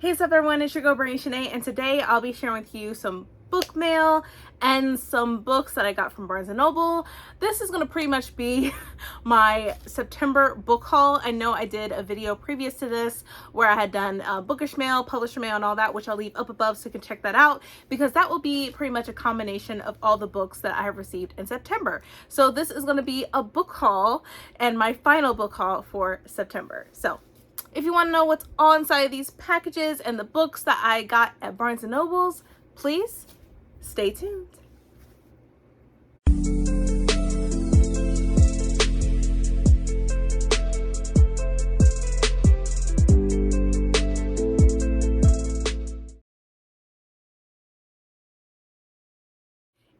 Hey, what's up everyone, it's your girl Brooklynne Shanae, and today I'll be sharing with you some book mail and some books that I got from Barnes & Noble. This is going to pretty much be my September book haul. I know I did a video previous to this where I had done bookish mail, publisher mail, and all that, which I'll leave up above so you can check that out, because that will be pretty much a combination of all the books that I have received in September. So this is going to be a book haul and my final book haul for September. So if you want to know what's all inside of these packages and the books that I got at Barnes & Noble's, please stay tuned.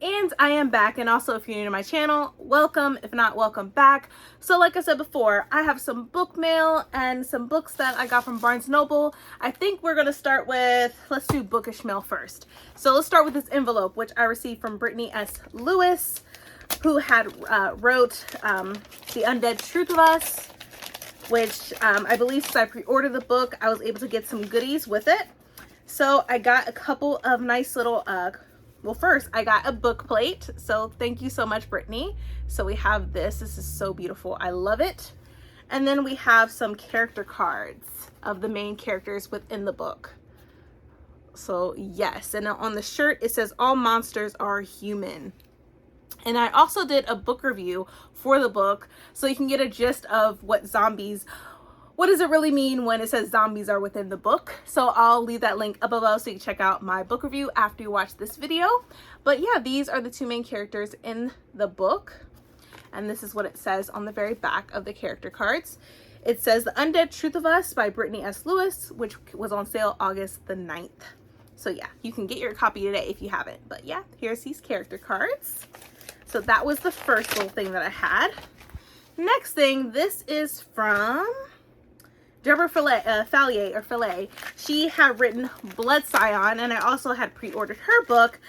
And I am back, and also if you're new to my channel, welcome. If not, welcome back. So like I said before, I have some book mail and some books that I got from Barnes & Noble. I think we're gonna start with, let's do bookish mail first. So let's start with this envelope, which I received from Brittany S. Lewis, who had wrote The Undead Truth of Us, which I believe since I pre-ordered the book, I was able to get some goodies with it. So I got a couple of nice little well, first I got a book plate, so thank you so much, Brittany. So we have this is so beautiful, I love it. And then we have some character cards of the main characters within the book. So yes, and on the shirt it says all monsters are human. And I also did a book review for the book, so you can get a gist of what does it really mean when it says zombies are within the book. So I'll leave that link up above so you can check out my book review after you watch this video. But yeah, these are the two main characters in the book. And this is what it says on the very back of the character cards. It says The Undead Truth of Us by Brittany S. Lewis, which was on sale August the 9th. So yeah, you can get your copy today if you haven't. But yeah, here's these character cards. So that was the first little thing that I had. Next thing, this is from Deborah Fallier. She had written Blood Scion, and I also had pre-ordered her book.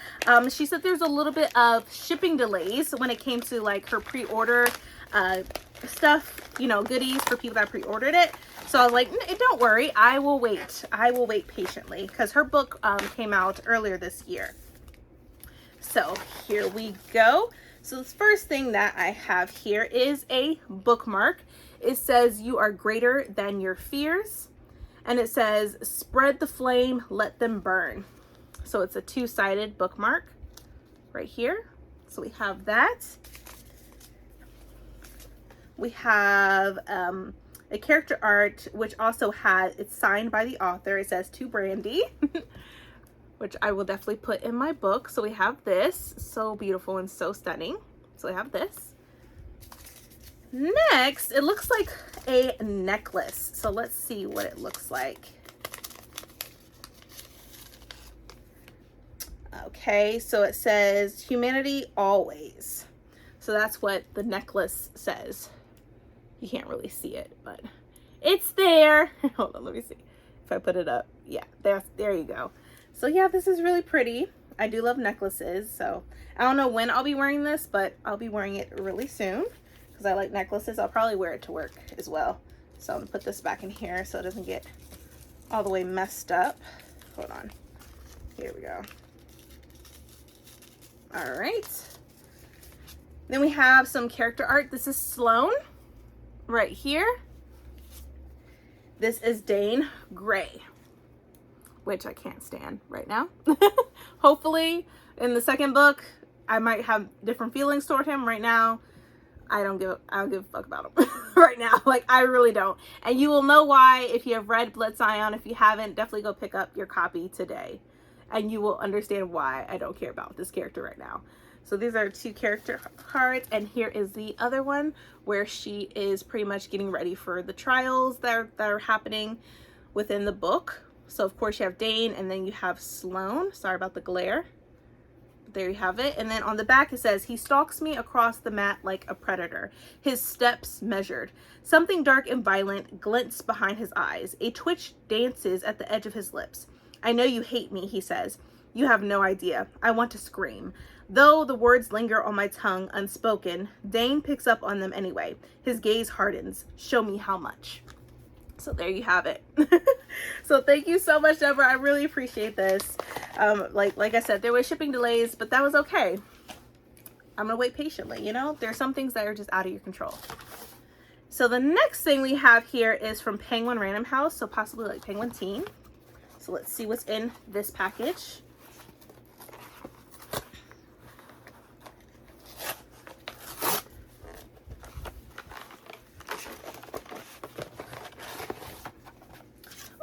She said there's a little bit of shipping delays when it came to like her pre-order stuff, you know, goodies for people that pre-ordered it. So I was like, don't worry, I will wait. I will wait patiently, because her book came out earlier this year. So here we go. So the first thing that I have here is a bookmark. It says, "You are greater than your fears." And it says, "Spread the flame, let them burn." So it's a two-sided bookmark right here. So we have that. We have a character art, which also it's signed by the author. It says, "To Brandy," which I will definitely put in my book. So we have this, so beautiful and so stunning. So we have this. Next, it looks like a necklace. So let's see what it looks like. Okay, so it says "Humanity Always." So that's what the necklace says. You can't really see it, but it's there. Hold on, let me see if I put it up. Yeah, there you go. So yeah, this is really pretty. I do love necklaces, so I don't know when I'll be wearing this, but I'll be wearing it really soon. I like necklaces. I'll probably wear it to work as well. So I'm gonna put this back in here so it doesn't get all the way messed up. Hold on. Here we go. All right. Then we have some character art. This is Sloan right here. This is Dane Gray, which I can't stand right now. Hopefully in the second book, I might have different feelings toward him. Right now, I don't give a fuck about him right now. Like, I really don't. And you will know why if you have read Blood Scion. If you haven't, definitely go pick up your copy today. And you will understand why I don't care about this character right now. So these are two character cards. And here is the other one where she is pretty much getting ready for the trials that are happening within the book. So of course you have Dane, and then you have Sloan. Sorry about the glare. There you have it. And then on the back it says, "He stalks me across the mat like a predator, his steps measured. Something dark and violent glints behind his eyes. A twitch dances at the edge of his lips. I know you hate me," he says. "You have no idea. I want to scream. Though the words linger on my tongue unspoken, Dane picks up on them anyway. His gaze hardens. Show me how much." So there you have it. So thank you so much, Deborah. I really appreciate this. Like I said, there was shipping delays, but that was okay. I'm gonna wait patiently, you know? There's some things that are just out of your control. So the next thing we have here is from Penguin Random House, so possibly like Penguin Teen. So let's see what's in this package.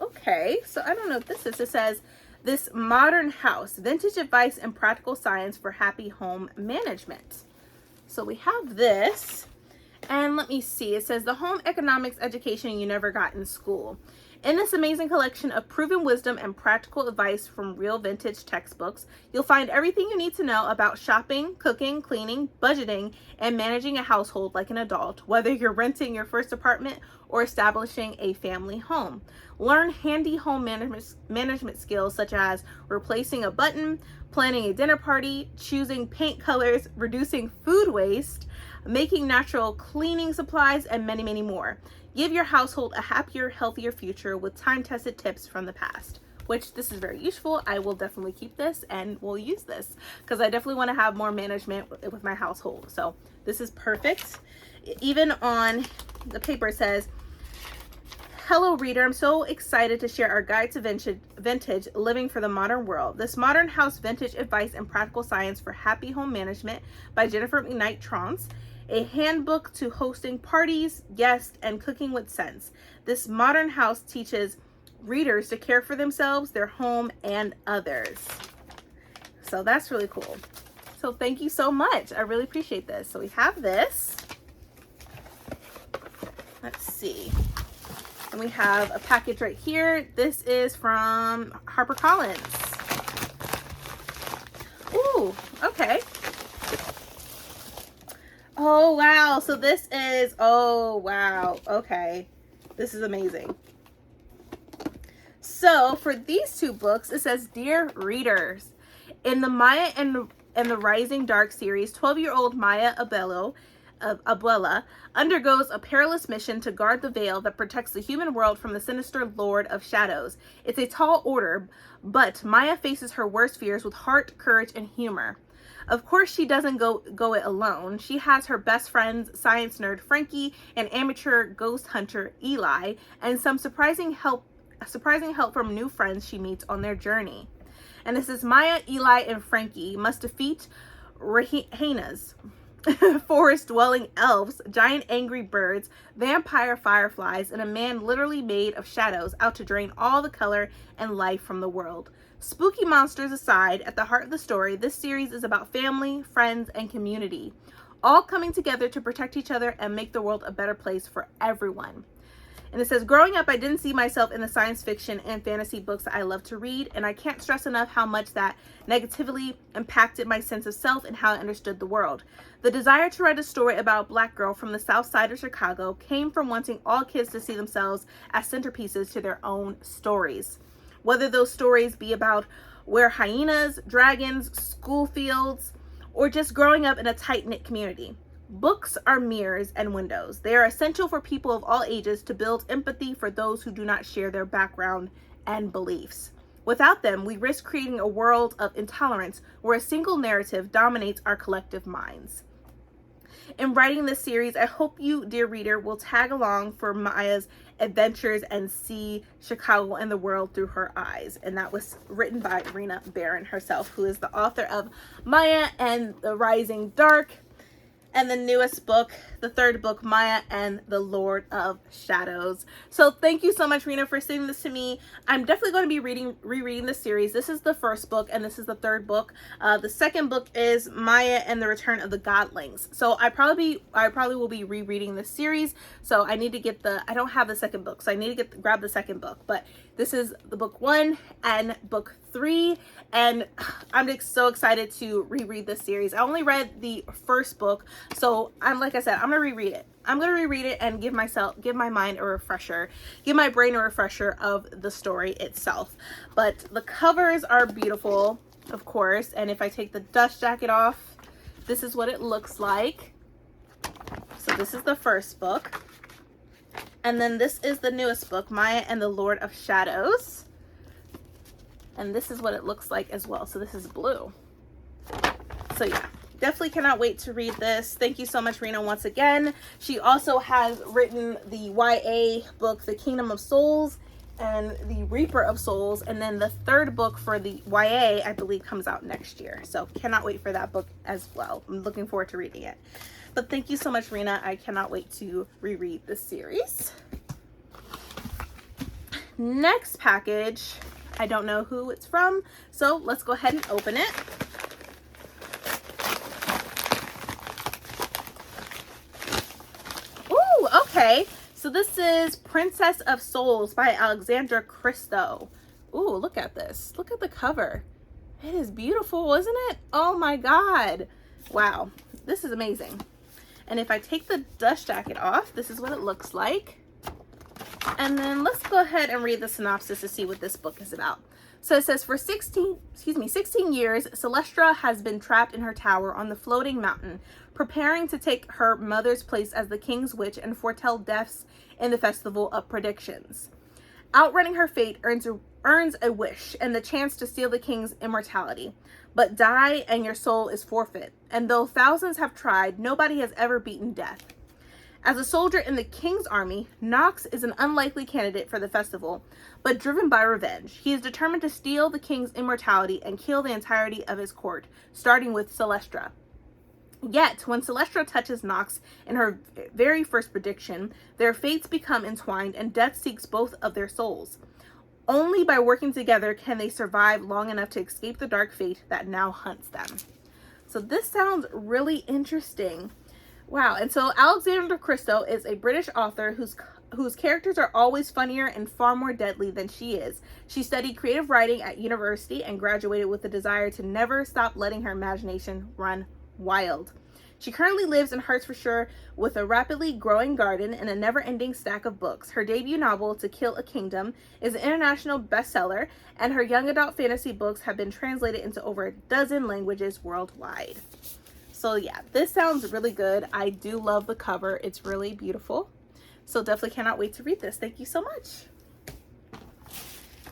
Okay, so I don't know what this is. It says, This Modern House, Vintage Advice and Practical Science for Happy Home Management. So we have this, and let me see. It says, The Home Economics Education You Never Got in School. In this amazing collection of proven wisdom and practical advice from real vintage textbooks, you'll find everything you need to know about shopping, cooking, cleaning, budgeting, and managing a household like an adult, whether you're renting your first apartment or establishing a family home. Learn handy home management skills such as replacing a button, planning a dinner party, choosing paint colors, reducing food waste, making natural cleaning supplies, and many, many more. Give your household a happier, healthier future with time-tested tips from the past, which this is very useful. I will definitely keep this and will use this because I definitely want to have more management with my household. So this is perfect. Even on the paper it says, Hello reader, I'm so excited to share our guide to vintage living for the modern world. This Modern House Vintage Advice and Practical Science for Happy Home Management by Jennifer McKnight-Trance. A handbook to hosting parties, guests, and cooking with sense. This modern house teaches readers to care for themselves, their home, and others. So that's really cool. So thank you so much. I really appreciate this. So we have this. Let's see. And we have a package right here. This is from HarperCollins. Ooh, okay. Oh, wow. So this is, oh, wow. Okay. This is amazing. So for these two books, it says, Dear readers, in the Maya and the Rising Dark series, 12-year-old Maya Abuela undergoes a perilous mission to guard the veil that protects the human world from the sinister Lord of Shadows. It's a tall order, but Maya faces her worst fears with heart, courage, and humor. Of course, she doesn't go it alone. She has her best friends, science nerd Frankie, and amateur ghost hunter Eli, and some surprising help from new friends she meets on their journey. And this is Maya, Eli, and Frankie must defeat hyenas, forest-dwelling elves, giant angry birds, vampire fireflies, and a man literally made of shadows out to drain all the color and life from the world. Spooky monsters aside, at the heart of the story, this series is about family, friends, and community, all coming together to protect each other and make the world a better place for everyone. And it says, growing up, I didn't see myself in the science fiction and fantasy books that I love to read, and I can't stress enough how much that negatively impacted my sense of self and how I understood the world. The desire to write a story about a Black girl from the South Side of Chicago came from wanting all kids to see themselves as centerpieces to their own stories. Whether those stories be about where hyenas, dragons, school fields, or just growing up in a tight-knit community. Books are mirrors and windows. They are essential for people of all ages to build empathy for those who do not share their background and beliefs. Without them, we risk creating a world of intolerance where a single narrative dominates our collective minds. In writing this series, I hope you, dear reader, will tag along for Maya's adventures and see Chicago and the world through her eyes. And that was written by Rena Barron herself, who is the author of Maya and the Rising Dark, and the newest book, the third book, Maya and the Lord of Shadows. So thank you so much, Rena, for sending this to me. I'm definitely going to be rereading this series. This is the first book, and this is the third book. The second book is Maya and the Return of the Godlings. So I probably will be rereading this series. So I need to get I don't have the second book, so I need to grab the second book. But this is the book 1 and book 3, and I'm just so excited to reread this series. I only read the first book, so like I said, I'm gonna reread it. I'm gonna reread it and give my mind a refresher, give my brain a refresher of the story itself. But the covers are beautiful, of course, and if I take the dust jacket off, this is what it looks like. So this is the first book. And then this is the newest book, Maya and the Lord of Shadows. And this is what it looks like as well. So this is blue. So yeah, definitely cannot wait to read this. Thank you so much, Rena, once again. She also has written the YA book, The Kingdom of Souls, and The Reaper of Souls. And then the third book for the YA, I believe, comes out next year. So cannot wait for that book as well. I'm looking forward to reading it. But thank you so much, Rena. I cannot wait to reread this series. Next package, I don't know who it's from, so let's go ahead and open it. Ooh, okay. So this is Princess of Souls by Alexandra Christo. Ooh, look at this. Look at the cover. It is beautiful, isn't it? Oh my God. Wow, this is amazing. And if I take the dust jacket off, this is what it looks like. And then let's go ahead and read the synopsis to see what this book is about. So it says, for 16 years, Celestra has been trapped in her tower on the floating mountain, preparing to take her mother's place as the king's witch and foretell deaths in the Festival of Predictions. Outrunning her fate earns a wish and the chance to steal the king's immortality. But die and your soul is forfeit. And though thousands have tried, nobody has ever beaten death. As a soldier in the king's army, Knox is an unlikely candidate for the festival, but driven by revenge. He is determined to steal the king's immortality and kill the entirety of his court, starting with Celestra. Yet, when Celestra touches Knox in her very first prediction, their fates become entwined and death seeks both of their souls. Only by working together can they survive long enough to escape the dark fate that now hunts them. So this sounds really interesting. Wow. And so Alexandra Christo is a British author whose characters are always funnier and far more deadly than she is. She studied creative writing at university and graduated with the desire to never stop letting her imagination run wild. She currently lives in Hertfordshire with a rapidly growing garden and a never-ending stack of books. Her debut novel, To Kill a Kingdom, is an international bestseller, and her young adult fantasy books have been translated into over a dozen languages worldwide. So yeah, this sounds really good. I do love the cover. It's really beautiful. So definitely cannot wait to read this. Thank you so much.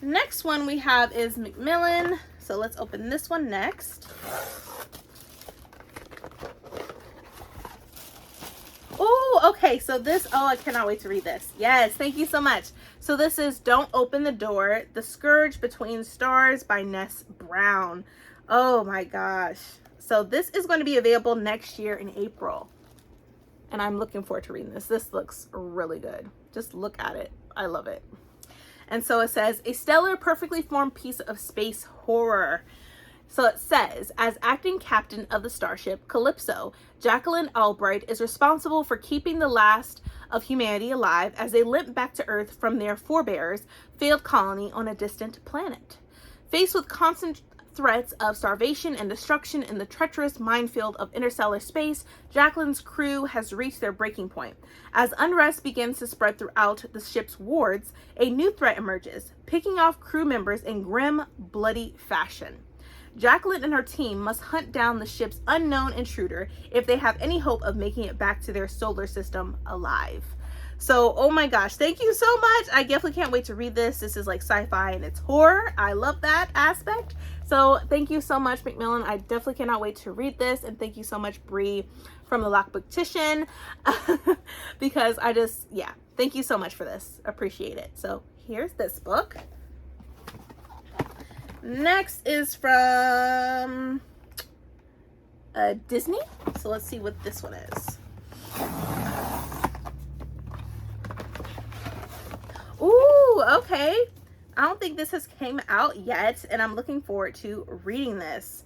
Next one we have is Macmillan. So let's open this one next. Oh, okay. So this, oh, I cannot wait to read this. Yes, thank you so much. So this is Don't Open the Door, The Scourge Between Stars by Ness Brown. Oh my gosh. So this is going to be available next year in April. And I'm looking forward to reading this. This looks really good. Just look at it. I love it. And so it says, a stellar, perfectly formed piece of space horror. So it says, as acting captain of the starship Calypso, Jacqueline Albright is responsible for keeping the last of humanity alive as they limp back to Earth from their forebears' failed colony on a distant planet. Faced with constant threats of starvation and destruction in the treacherous minefield of interstellar space, Jacqueline's crew has reached their breaking point. As unrest begins to spread throughout the ship's wards, a new threat emerges, picking off crew members in grim, bloody fashion. Jacqueline and her team must hunt down the ship's unknown intruder if they have any hope of making it back to their solar system alive. So, oh my gosh, thank you so much. I definitely can't wait to read this. This is like sci-fi and it's horror. I love that aspect. So thank you so much, Macmillan. I definitely cannot wait to read this. And thank you so much, Bree from the Lockbooktician, because I just, yeah, thank you so much for this. Appreciate it. So here's this book. Next is from Disney. So let's see what this one is. Ooh, okay. I don't think this has came out yet, and I'm looking forward to reading this.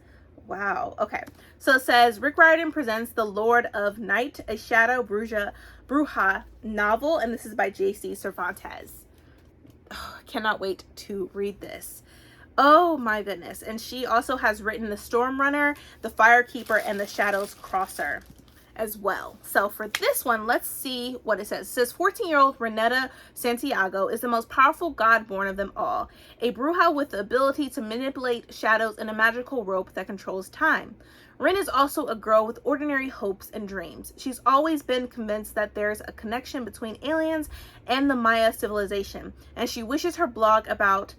Wow. Okay. So it says, Rick Riordan presents The Lord of Night, a Shadow Bruja novel, and this is by J.C. Cervantes. Oh, I cannot wait to read this. Oh my goodness. And she also has written The Storm Runner, The Firekeeper, and The Shadows Crosser. as well. So for this one, let's see what it says. It says 14-year-old Renetta Santiago is the most powerful god born of them all, a bruja with the ability to manipulate shadows and a magical rope that controls time. Ren is also a girl with ordinary hopes and dreams. She's always been convinced that there's a connection between aliens and the Maya civilization, and she wishes her blog about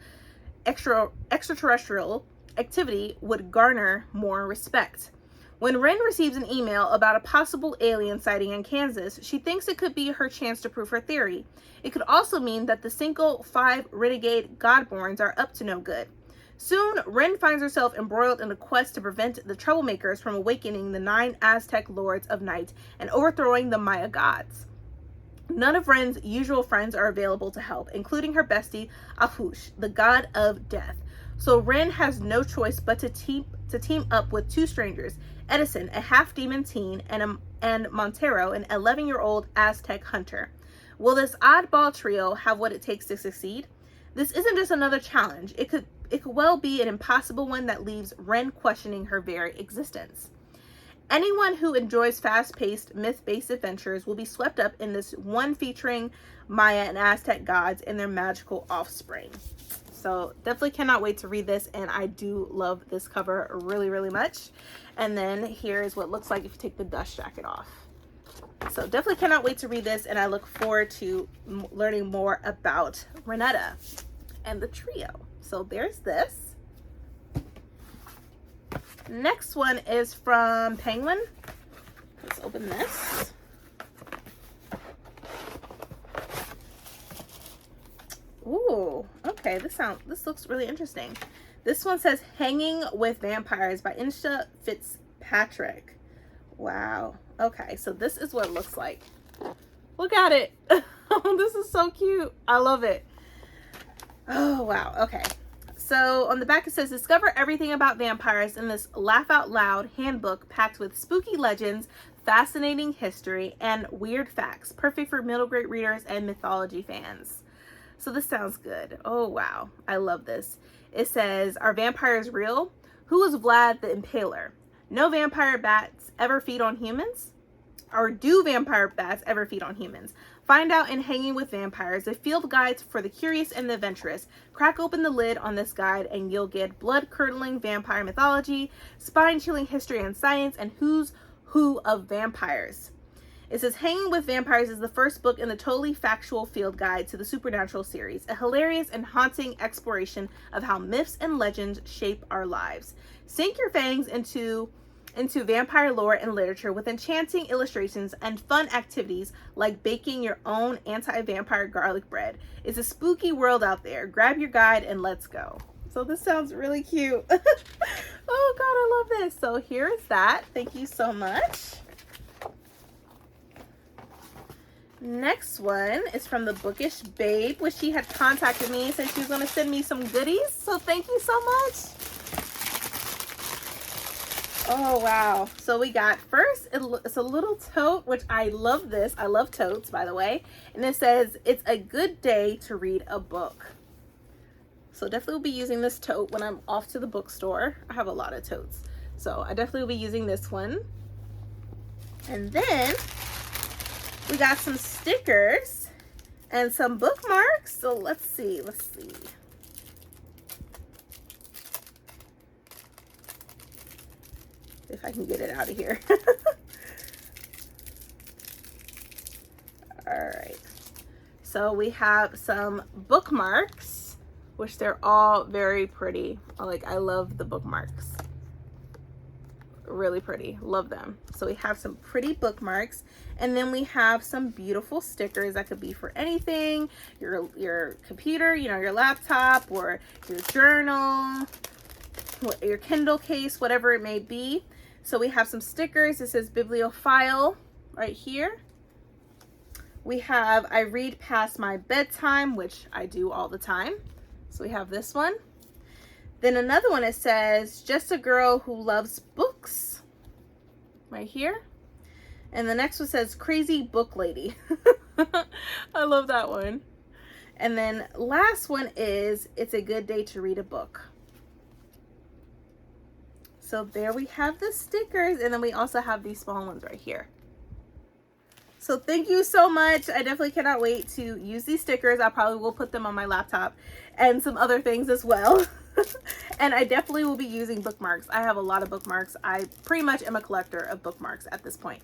extraterrestrial activity would garner more respect. When Ren receives an email about a possible alien sighting in Kansas, she thinks it could be her chance to prove her theory. It could also mean that the single 5 renegade Godborns are up to no good. Soon, Ren finds herself embroiled in a quest to prevent the troublemakers from awakening the 9 Aztec Lords of Night and overthrowing the Maya gods. None of Ren's usual friends are available to help, including her bestie, Ahush, the god of death. So Ren has no choice but to team up with 2 strangers, Edison, a half-demon teen, and Montero, an 11-year-old Aztec hunter. Will this oddball trio have what it takes to succeed? This isn't just another challenge. It could well be an impossible one that leaves Ren questioning her very existence. Anyone who enjoys fast-paced, myth-based adventures will be swept up in this one featuring Maya and Aztec gods and their magical offspring. So definitely cannot wait to read this, and I do love this cover really, really much. And then here's what it looks like if you take the dust jacket off. So definitely cannot wait to read this, and I look forward to learning more about Renetta and the trio. So there's this. Next one is from Penguin. Let's open this. Ooh, okay, this looks really interesting. This one says Hanging with Vampires by Insha Fitzpatrick. Wow. Okay, so this is what it looks like. Look at it. Oh, this is so cute. I love it. Oh, wow. Okay. So on the back it says, discover everything about vampires in this laugh out loud handbook packed with spooky legends, fascinating history, and weird facts. Perfect for middle grade readers and mythology fans. So this sounds good. Oh, wow. I love this. It says, are vampires real? Who is Vlad the Impaler? No vampire bats ever feed on humans? Or do vampire bats ever feed on humans? Find out in Hanging with Vampires, a field guide for the curious and the adventurous. Crack open the lid on this guide and you'll get blood-curdling vampire mythology, spine-chilling history and science, and who's who of vampires. It says Hanging with Vampires is the first book in the totally factual field guide to the Supernatural series, a hilarious and haunting exploration of how myths and legends shape our lives. Sink your fangs into vampire lore and literature with enchanting illustrations and fun activities like baking your own anti-vampire garlic bread. It's a spooky world out there. Grab your guide and let's go. So this sounds really cute. Oh God, I love this. So here is that. Thank you so much. Next one is from the Bookish Babe, which she had contacted me and said she was going to send me some goodies. So thank you so much. Oh, wow. So we got first, it's a little tote, which I love this. I love totes, by the way. And it says, it's a good day to read a book. So definitely will be using this tote when I'm off to the bookstore. I have a lot of totes. So I definitely will be using this one. And then we got some stickers and some bookmarks. So let's see. If I can get it out of here. All right. So we have some bookmarks, which they're all very pretty. I love the bookmarks. Really pretty. Love them. So we have some pretty bookmarks, and then we have some beautiful stickers that could be for anything, your computer, your laptop, or your journal, your Kindle case, whatever it may be. So we have some stickers. It says bibliophile right here. We have I read past my bedtime, which I do all the time. So we have this one. Then another one, it says just a girl who loves books right here. And the next one says crazy book lady. I love that one. And then last one is it's a good day to read a book. So there we have the stickers, and then we also have these small ones right here. So thank you so much. I definitely cannot wait to use these stickers. I probably will put them on my laptop and some other things as well. And I definitely will be using bookmarks. I have a lot of bookmarks. I pretty much am a collector of bookmarks at this point.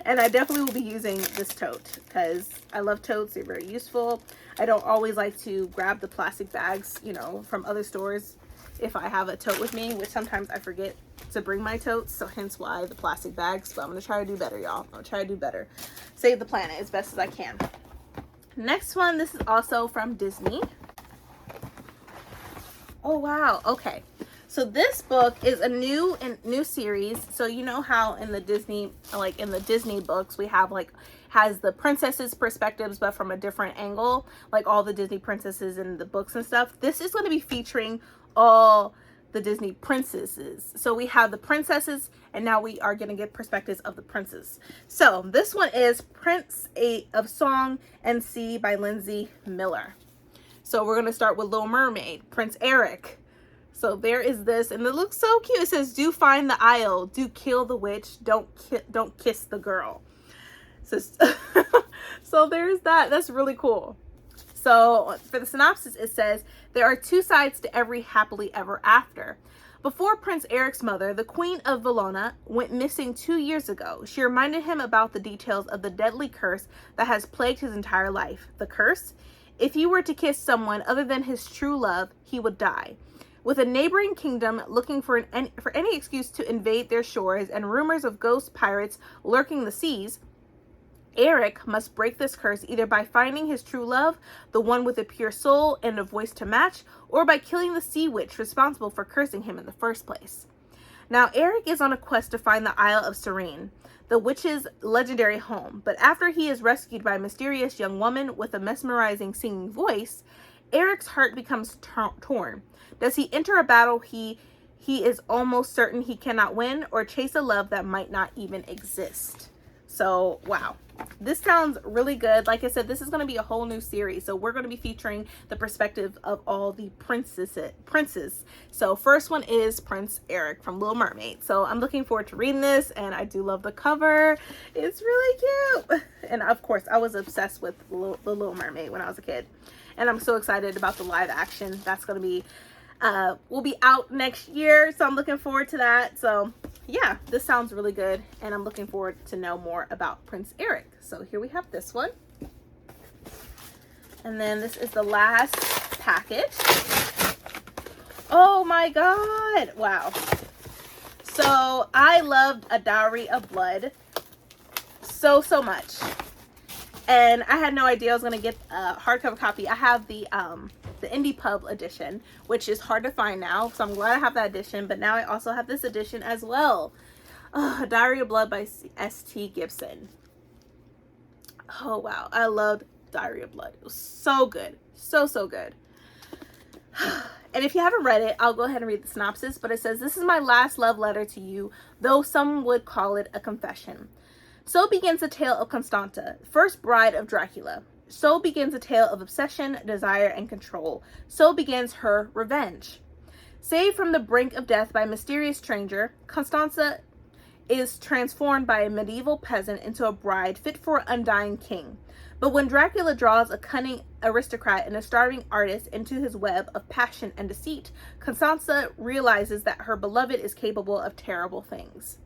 And I definitely will be using this tote because I love totes. They're very useful. I don't always like to grab the plastic bags, you know, from other stores if I have a tote with me, which sometimes I forget to bring my totes, so hence why the plastic bags. But I'm gonna try to do better, y'all. I'm gonna try to do better. Save the planet as best as I can. Next one, this is also from Disney. Oh wow, okay. So this book is a new series. So you know how in the Disney, like in the Disney books, we have like, has the princesses' perspectives, but from a different angle, like all the Disney princesses in the books and stuff. This is going to be featuring all the Disney princesses. So we have the princesses, and now we are going to get perspectives of the princes. So this one is Prince of Song and Sea by Lindsay Miller. So we're going to start with Little Mermaid, Prince Eric. So there is this, and it looks so cute. It says, do find the isle, do kill the witch, don't kiss the girl. So, so there's that. That's really cool. So for the synopsis, it says, there are two sides to every happily ever after. Before Prince Eric's mother, the Queen of Valona, went missing 2 years ago, she reminded him about the details of the deadly curse that has plagued his entire life. The curse? If he were to kiss someone other than his true love, he would die. With a neighboring kingdom looking for any excuse to invade their shores and rumors of ghost pirates lurking the seas, Eric must break this curse either by finding his true love, the one with a pure soul and a voice to match, or by killing the sea witch responsible for cursing him in the first place. Now, Eric is on a quest to find the Isle of Serene, the witch's legendary home, but after he is rescued by a mysterious young woman with a mesmerizing singing voice, Eric's heart becomes torn. Does he enter a battle he is almost certain he cannot win, or chase a love that might not even exist? So, wow. This sounds really good. Like I said, this is going to be a whole new series. So we're going to be featuring the perspective of all the princes. So first one is Prince Eric from Little Mermaid. So I'm looking forward to reading this, and I do love the cover. It's really cute. And of course, I was obsessed with the Little Mermaid when I was a kid. And I'm so excited about the live action. That's going to be, will be out next year. So I'm looking forward to that. So yeah, this sounds really good. And I'm looking forward to know more about Prince Eric. So here we have this one. And then this is the last package. Oh my God. Wow. So I loved A Dowry of Blood so much. And I had no idea I was going to get a hardcover copy. I have the Indie Pub edition, which is hard to find now. So I'm glad I have that edition. But now I also have this edition as well. A Diary of Blood by S.T. Gibson. Oh, wow. I loved Diary of Blood. It was so good. So good. And if you haven't read it, I'll go ahead and read the synopsis. But it says, this is my last love letter to you, though some would call it a confession. So begins the tale of Constanta, first bride of Dracula. So begins a tale of obsession, desire, and control. So begins her revenge. Saved from the brink of death by a mysterious stranger, Constanza is transformed by a medieval peasant into a bride fit for an undying king. But when Dracula draws a cunning aristocrat and a starving artist into his web of passion and deceit, Constanza realizes that her beloved is capable of terrible things.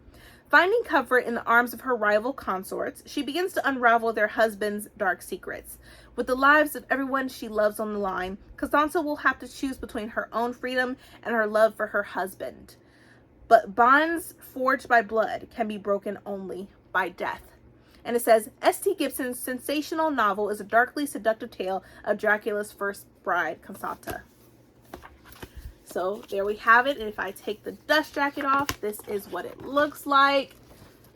Finding comfort in the arms of her rival consorts, she begins to unravel their husbands' dark secrets. With the lives of everyone she loves on the line, Constanza will have to choose between her own freedom and her love for her husband. But bonds forged by blood can be broken only by death. And it says, S.T. Gibson's sensational novel is a darkly seductive tale of Dracula's first bride, Constanta. So there we have it. And if I take the dust jacket off, this is what it looks like.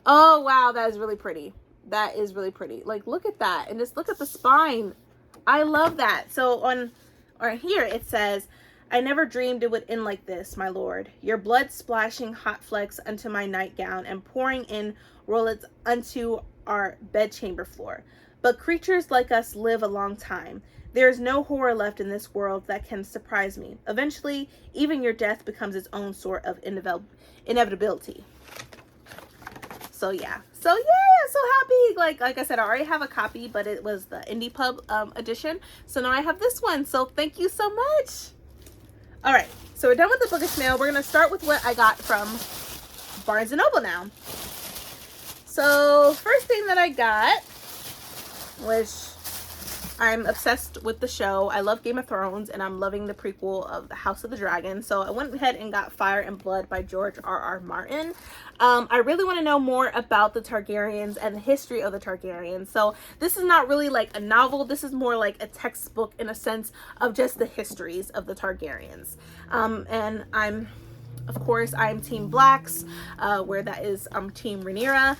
Oh, wow. That is really pretty. That is really pretty. Like, look at that. And just look at the spine. I love that. So on here, it says, I never dreamed it would end like this, my lord. Your blood splashing hot flecks unto my nightgown and pouring in rollets unto our bedchamber floor. But creatures like us live a long time. There is no horror left in this world that can surprise me. Eventually, even your death becomes its own sort of inevitability. So yeah, so happy. Like I said, I already have a copy, but it was the Indie Pub edition. So now I have this one. So thank you so much. All right, so we're done with the bookish mail. We're gonna start with what I got from Barnes & Noble now. So first thing that I got, which I'm obsessed with the show. I love Game of Thrones, and I'm loving the prequel of the House of the Dragon. So I went ahead and got Fire and Blood by George R.R. Martin. I really want to know more about the Targaryens and the history of the Targaryens. So this is not really like a novel. This is more like a textbook in a sense of just the histories of the Targaryens. And of course, I'm Team Blacks, where that is Team Rhaenyra.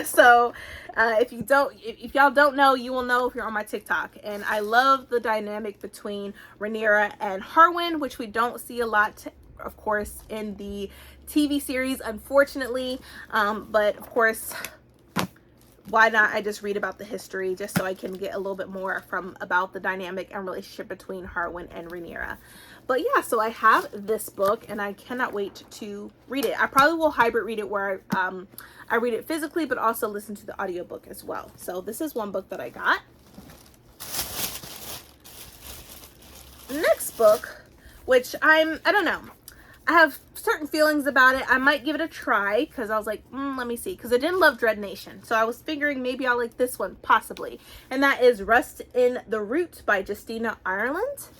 So if y'all don't know, you will know if you're on my TikTok. And I love the dynamic between Rhaenyra and Harwin, which we don't see a lot, of course, in the TV series, unfortunately. But of course, why not I just read about the history just so I can get a little bit more about the dynamic and relationship between Harwin and Rhaenyra. But yeah, so I have this book and I cannot wait to read it. I probably will hybrid read it where I read it physically, but also listen to the audiobook as well. So this is one book that I got. Next book, which I don't know. I have certain feelings about it. I might give it a try because I was like, let me see. Because I didn't love Dread Nation. So I was figuring maybe I'll like this one, possibly. And that is Rust in the Root by Justina Ireland.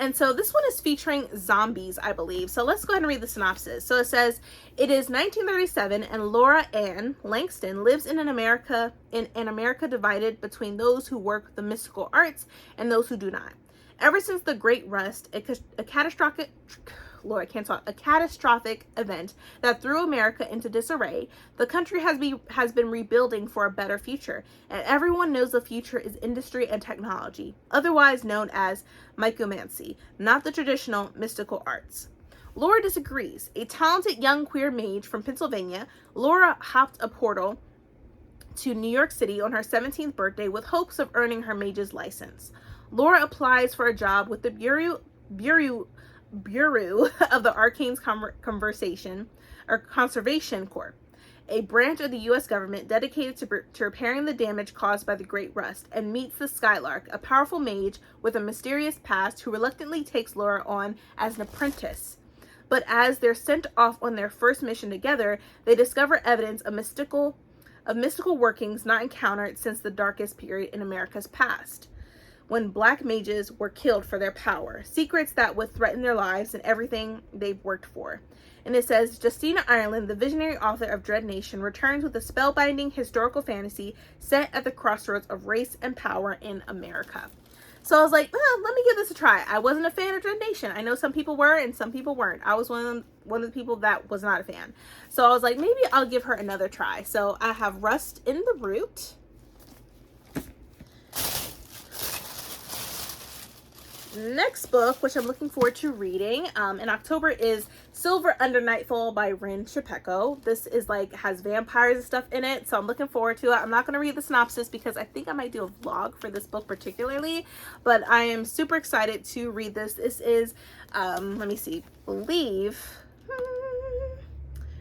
And so this one is featuring zombies, I believe. So let's go ahead and read the synopsis. So it says, it is 1937 and Laura Ann Langston lives in an America divided between those who work the mystical arts and those who do not. Ever since the Great Rust, a catastrophic event that threw America into disarray, the country has been rebuilding for a better future, and everyone knows the future is industry and technology, otherwise known as mycomancy, not the traditional mystical arts. Laura disagrees. A talented young queer mage from Pennsylvania, Laura hopped a portal to New York City on her 17th birthday with hopes of earning her mage's license. Laura applies for a job with the Bureau of the Arcane's Conservation Corps, a branch of the U.S. government dedicated to repairing the damage caused by the Great Rust, and meets the Skylark, a powerful mage with a mysterious past who reluctantly takes Laura on as an apprentice. But as they're sent off on their first mission together, they discover evidence of mystical workings not encountered since the darkest period in America's past, when black mages were killed for their power, secrets that would threaten their lives and everything they've worked for. And it says, Justina Ireland, the visionary author of Dread Nation, returns with a spellbinding historical fantasy set at the crossroads of race and power in America. So I was like, well, let me give this a try. I wasn't a fan of Dread Nation. I know some people were and some people weren't. I was one of the people that was not a fan. So I was like, maybe I'll give her another try. So I have Rust in the Root. Next book, which I'm looking forward to reading in October, is Silver Under Nightfall by Rin Chapeko. This is has vampires and stuff in it, so I'm looking forward to it. I'm not going to read the synopsis because I think I might do a vlog for this book particularly, but I am super excited to read this. This is, let me see,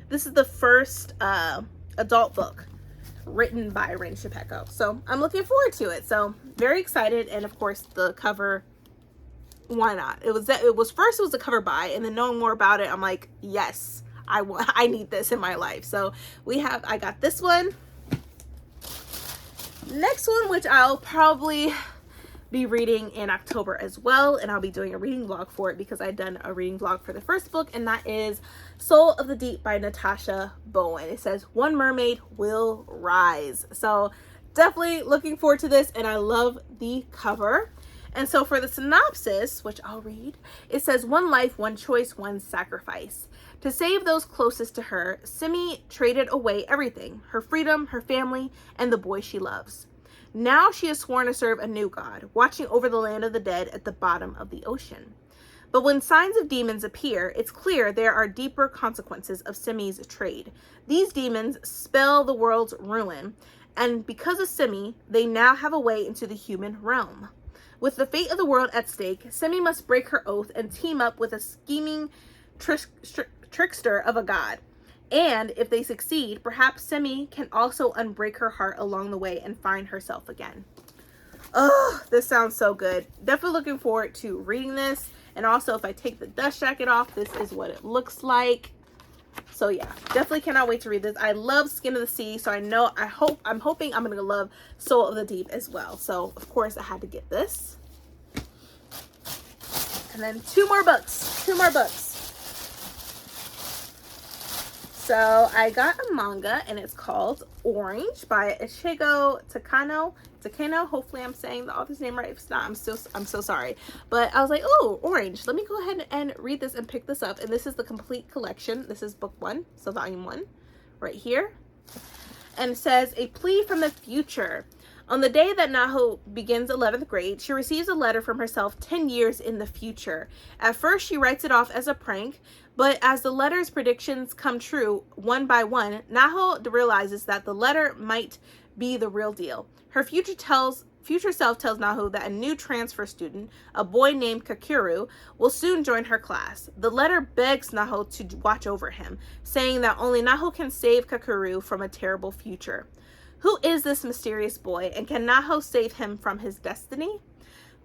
this is the first adult book written by Rin Chapeko, so I'm looking forward to it. So very excited, and of course the cover. Why not? It was a cover by, and then knowing more about it, I'm like, yes, I need this in my life. So I got this one. Next one, which I'll probably be reading in October as well, and I'll be doing a reading vlog for it because I've done a reading vlog for the first book, and that is Soul of the Deep by Natasha Bowen. It says, One Mermaid Will Rise. So definitely looking forward to this, and I love the cover. And so for the synopsis, which I'll read, it says, one life, one choice, one sacrifice. To save those closest to her, Simi traded away everything, her freedom, her family, and the boy she loves. Now she is sworn to serve a new god, watching over the land of the dead at the bottom of the ocean. But when signs of demons appear, it's clear there are deeper consequences of Simi's trade. These demons spell the world's ruin, and because of Simi, they now have a way into the human realm. With the fate of the world at stake, Simi must break her oath and team up with a scheming trickster of a god. And if they succeed, perhaps Semi can also unbreak her heart along the way and find herself again. Oh, this sounds so good. Definitely looking forward to reading this. And also, if I take the dust jacket off, this is what it looks like. So yeah, definitely cannot wait to read this. I love Skin of the Sea, so I'm hoping I'm gonna love Soul of the Deep as well. So of course I had to get this. And then two more books. So I got a manga, and it's called Orange by Ichigo Takano. Hopefully I'm saying the author's name right. If it's not, I'm so sorry. But I was like, oh, Orange. Let me go ahead and read this and pick this up. And this is the complete collection. This is book 1, so volume 1, right here. And it says, a plea from the future. On the day that Naho begins 11th grade, she receives a letter from herself 10 years in the future. At first, she writes it off as a prank, but as the letter's predictions come true one by one, Naho realizes that the letter might be the real deal. Her future self tells Naho that a new transfer student, a boy named Kakeru, will soon join her class. The letter begs Naho to watch over him, saying that only Naho can save Kakeru from a terrible future. Who is this mysterious boy, and can Naho save him from his destiny?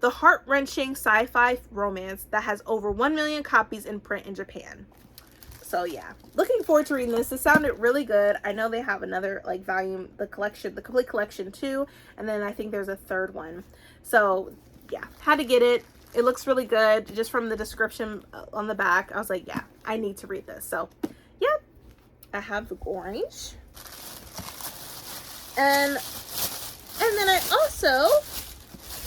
The heart-wrenching sci-fi romance that has over 1 million copies in print in Japan. So yeah, looking forward to reading this. This sounded really good. I know they have another like volume, the complete collection too, and then I think there's a third one. So yeah, had to get it. It looks really good. Just from the description on the back, I was like, yeah, I need to read this. So yeah, I have the Orange. And then I also,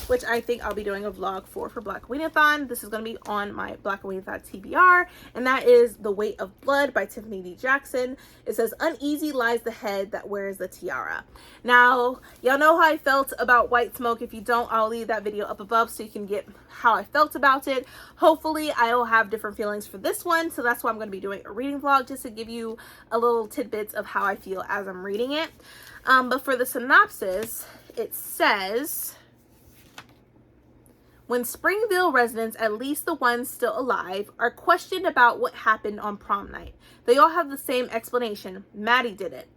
which I think I'll be doing a vlog for Black Queenathon. This is going to be on my Black Queenathon TBR, and that is The Weight of Blood by Tiffany D. Jackson. It says, uneasy lies the head that wears the tiara. Now, y'all know how I felt about White Smoke. If you don't, I'll leave that video up above so you can get how I felt about it. Hopefully, I will have different feelings for this one, so that's why I'm going to be doing a reading vlog, just to give you a little tidbits of how I feel as I'm reading it. But for the synopsis, it says, when Springville residents, at least the ones still alive, are questioned about what happened on prom night, they all have the same explanation: Maddie did it.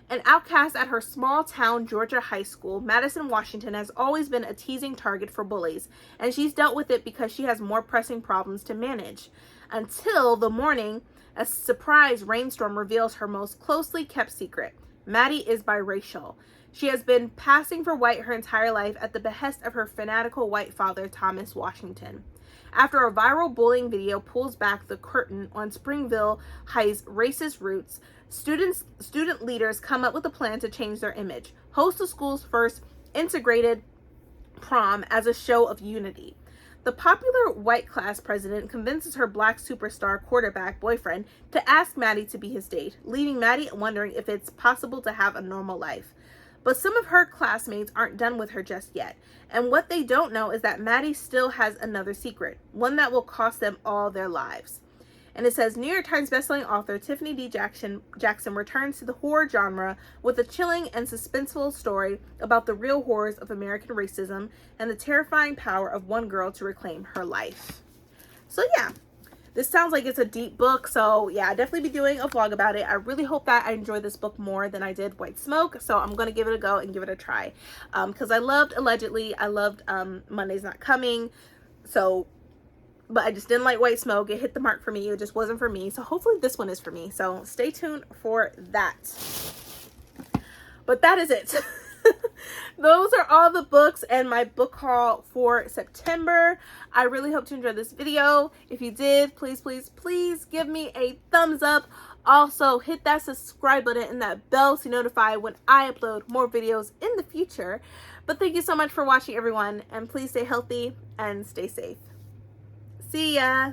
An outcast at her small town Georgia high school, Madison, Washington has always been a teasing target for bullies, and she's dealt with it because she has more pressing problems to manage. Until the morning, a surprise rainstorm reveals her most closely kept secret. Maddie is biracial. She has been passing for white her entire life at the behest of her fanatical white father, Thomas Washington. After a viral bullying video pulls back the curtain on Springville High's racist roots, student leaders come up with a plan to change their image, host the school's first integrated prom as a show of unity. The popular white class president convinces her black superstar quarterback boyfriend to ask Maddie to be his date, leaving Maddie wondering if it's possible to have a normal life. But some of her classmates aren't done with her just yet, and what they don't know is that Maddie still has another secret, one that will cost them all their lives. And it says, New York Times bestselling author Tiffany D. Jackson returns to the horror genre with a chilling and suspenseful story about the real horrors of American racism and the terrifying power of one girl to reclaim her life. So yeah, this sounds like it's a deep book. So yeah, I'll definitely be doing a vlog about it. I really hope that I enjoyed this book more than I did White Smoke. So I'm going to give it a go and give it a try. Because I loved Allegedly. I loved Monday's Not Coming. But I just didn't like White Smoke. It hit the mark for me. It just wasn't for me. So hopefully this one is for me. So stay tuned for that. But that is it. Those are all the books and my book haul for September. I really hope to enjoy this video. If you did, please, please, please give me a thumbs up. Also, hit that subscribe button and that bell to be notified when I upload more videos in the future. But thank you so much for watching, everyone. And please stay healthy and stay safe. See ya!